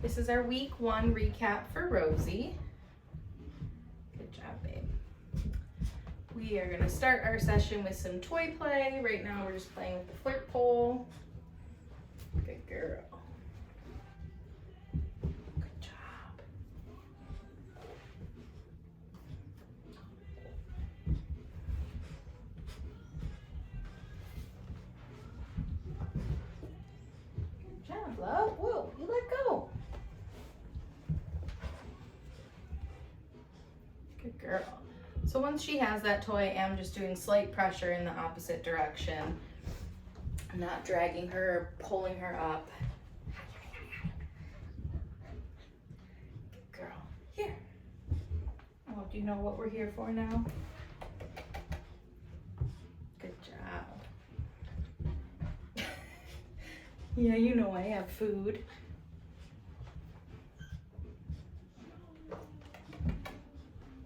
This is our week 1 recap for Rosie. Good job, babe. We are gonna start our session with some toy play. Right now we're just playing with the flirt pole. Good girl. Good job. Good job, love. Whoa, you let go. Good girl. So once she has that toy, I'm just doing slight pressure in the opposite direction. I'm not dragging her, pulling her up. Good girl. Here. Oh, do you know what we're here for now? Good job. Yeah, you know I have food.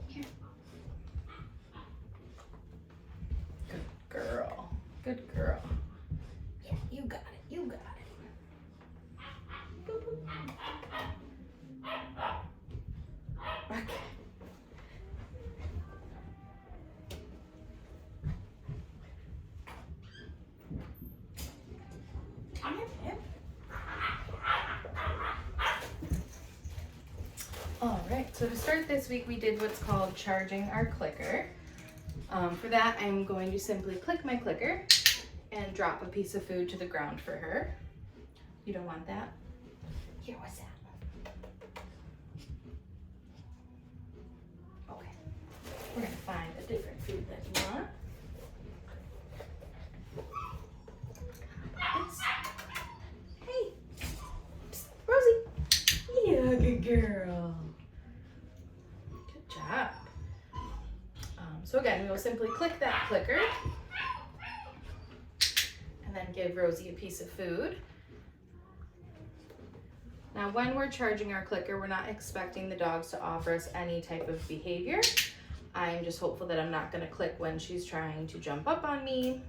Here. Good girl. Good girl. Yeah, you got it. You got it. Okay. Come here, babe. All right, so to start this week, we did what's called charging our clicker. For that, I'm going to simply click my clicker and drop a piece of food to the ground for her. You don't want that? Here, what's that? Okay, we're gonna find a different food that you want. This. Hey, psst, Rosie. Yeah, good girl. Good job. So again, we will simply click that clicker and then give Rosie a piece of food. Now, when we're charging our clicker, we're not expecting the dogs to offer us any type of behavior. I'm just hopeful that I'm not going to click when she's trying to jump up on me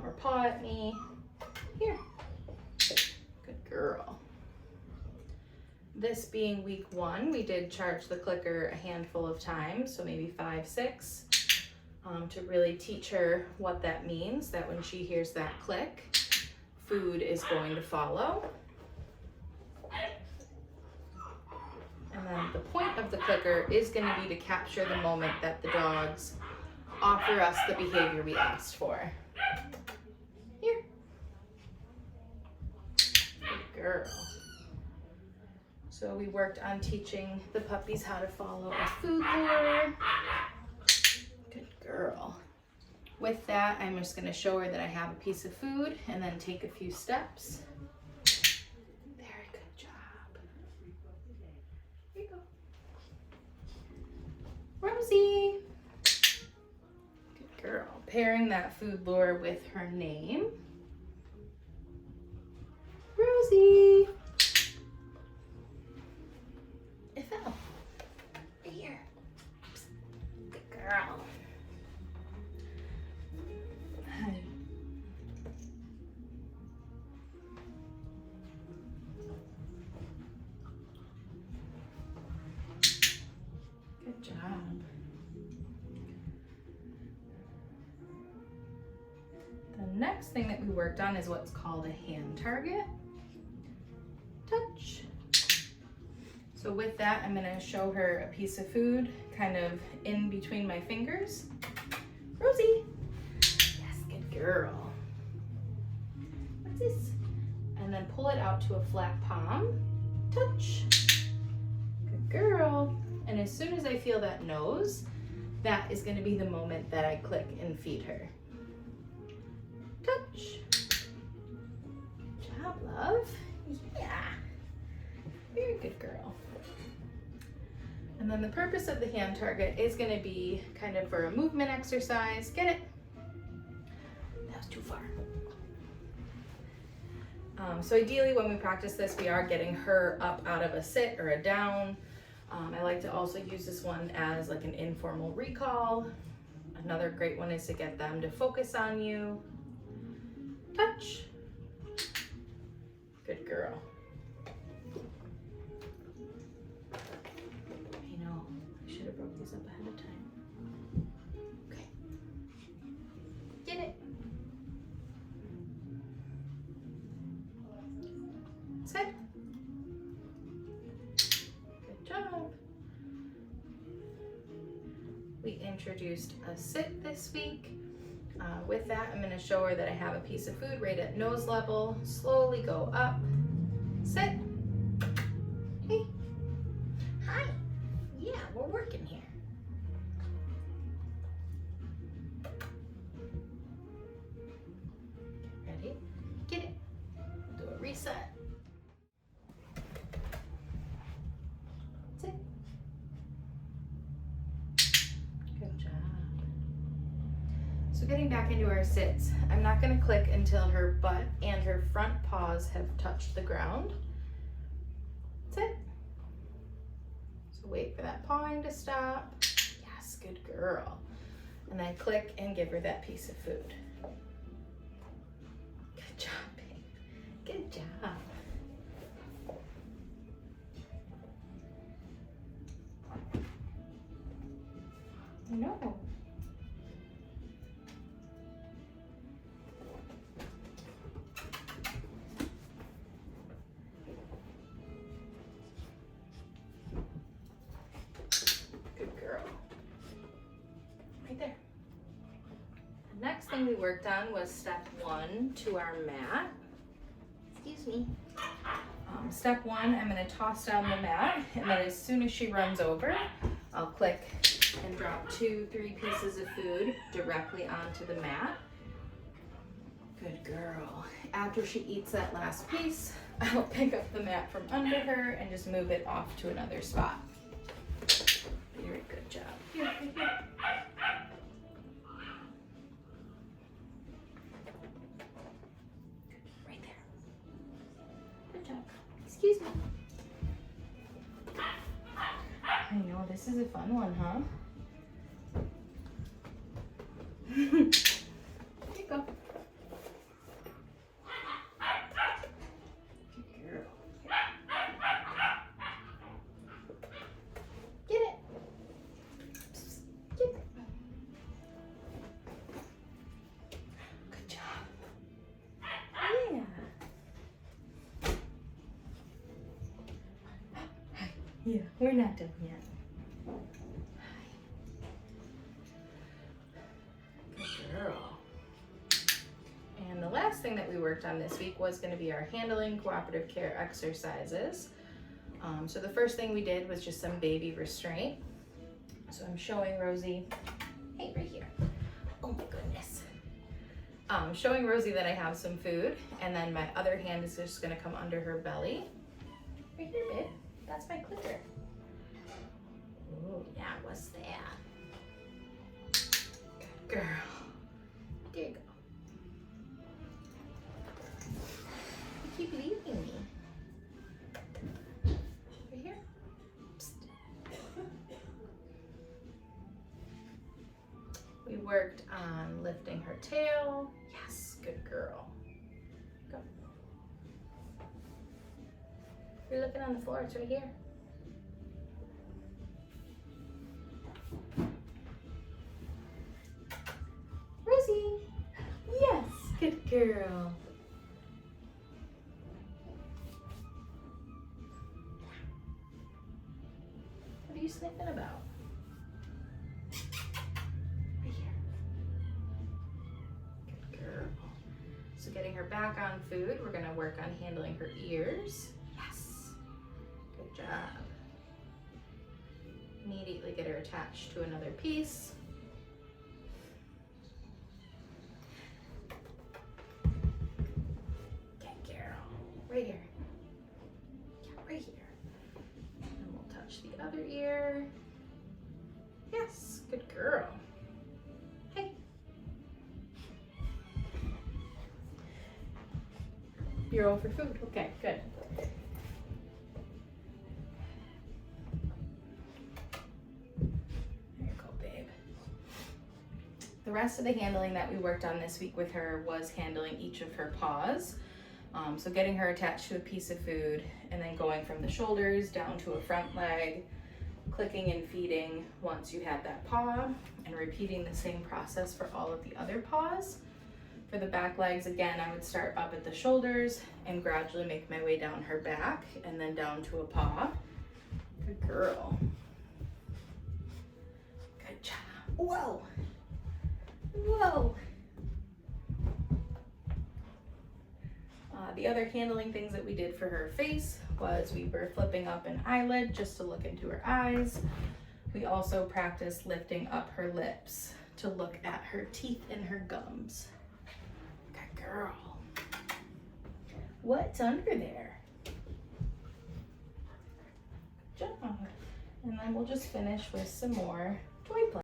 or paw at me. Here. Good girl. This being week 1, we did charge the clicker a handful of times, so maybe 5, 6, to really teach her what that means, that when she hears that click, food is going to follow. And then the point of the clicker is going to be to capture the moment that the dogs offer us the behavior we asked for. Here. Good girl. So we worked on teaching the puppies how to follow a food lure. Good girl. With that, I'm just going to show her that I have a piece of food and then take a few steps. Very good job. Here you go. Rosie. Good girl. Pairing that food lure with her name. Rosie. It fell. Here. Good girl. Good job. The next thing that we worked on is what's called a hand target. Touch. So with that, I'm gonna show her a piece of food kind of in between my fingers. Rosie. Yes, good girl. What's this? And then pull it out to a flat palm. Touch. Good girl. And as soon as I feel that nose, that is gonna be the moment that I click and feed her. Touch. Good job, love. Yeah. Very good girl. And then the purpose of the hand target is going to be kind of for a movement exercise. Get it? That was too far. So ideally when we practice this, we are getting her up out of a sit or a down. I like to also use this one as like an informal recall. Another great one is to get them to focus on you. Touch. Good girl. introduced a sit this week. With that, I'm going to show her that I have a piece of food right at nose level. Slowly go up. Sit. Hey. Hi. Yeah, we're working here. Ready? Get it. Do a reset. Sit. Good job. So getting back into our sits, I'm not going to click until her butt and her front paws have touched the ground. Sit. So wait for that pawing to stop. Yes, good girl. And then click and give her that piece of food. Good job, babe. Good job. No. Good girl. Right there. The next thing we worked on was step 1 to our mat. Excuse me. Step 1, I'm going to toss down the mat, and then as soon as she runs over, I'll click and drop 2-3 pieces of food directly onto the mat. Good girl. After she eats that last piece, I'll pick up the mat from under her and just move it off to another spot. Very good job. Here, here, here. Right there. Good job. Excuse me. I know, this is a fun one, huh? Here you go. Good girl. Get it. Get it. Good job. Yeah. Yeah, we're not done yet. Good girl. And the last thing that we worked on this week was going to be our handling cooperative care exercises. So the first thing we did was just some baby restraint. So I'm showing Rosie, hey, right here. Oh my goodness. Showing Rosie that I have some food, and then my other hand is just going to come under her belly. Right here, babe. That's my clicker. Oh, yeah, what's that? Good girl. There you go. You keep leaving me. Right here. Psst. We worked on lifting her tail. Yes, good girl. Go. You're looking on the floor, it's right here. Rosie! Yes, good girl. What are you sniffing about? Right here. Good girl. So getting her back on food, we're gonna work on handling her ears. Good job. Immediately get her attached to another piece. Good girl. Right here. Yeah, right here. And we'll touch the other ear. Yes, good girl. Hey. You're all for food. Okay, good. The rest of the handling that we worked on this week with her was handling each of her paws. So getting her attached to a piece of food and then going from the shoulders down to a front leg, clicking and feeding once you had that paw, and repeating the same process for all of the other paws. For the back legs, again, I would start up at the shoulders and gradually make my way down her back and then down to a paw. Good girl. Good job. Whoa. Whoa. The other handling things that we did for her face was we were flipping up an eyelid just to look into her eyes. We also practiced lifting up her lips to look at her teeth and her gums. Good girl. What's under there? Good job. And then we'll just finish with some more toy play.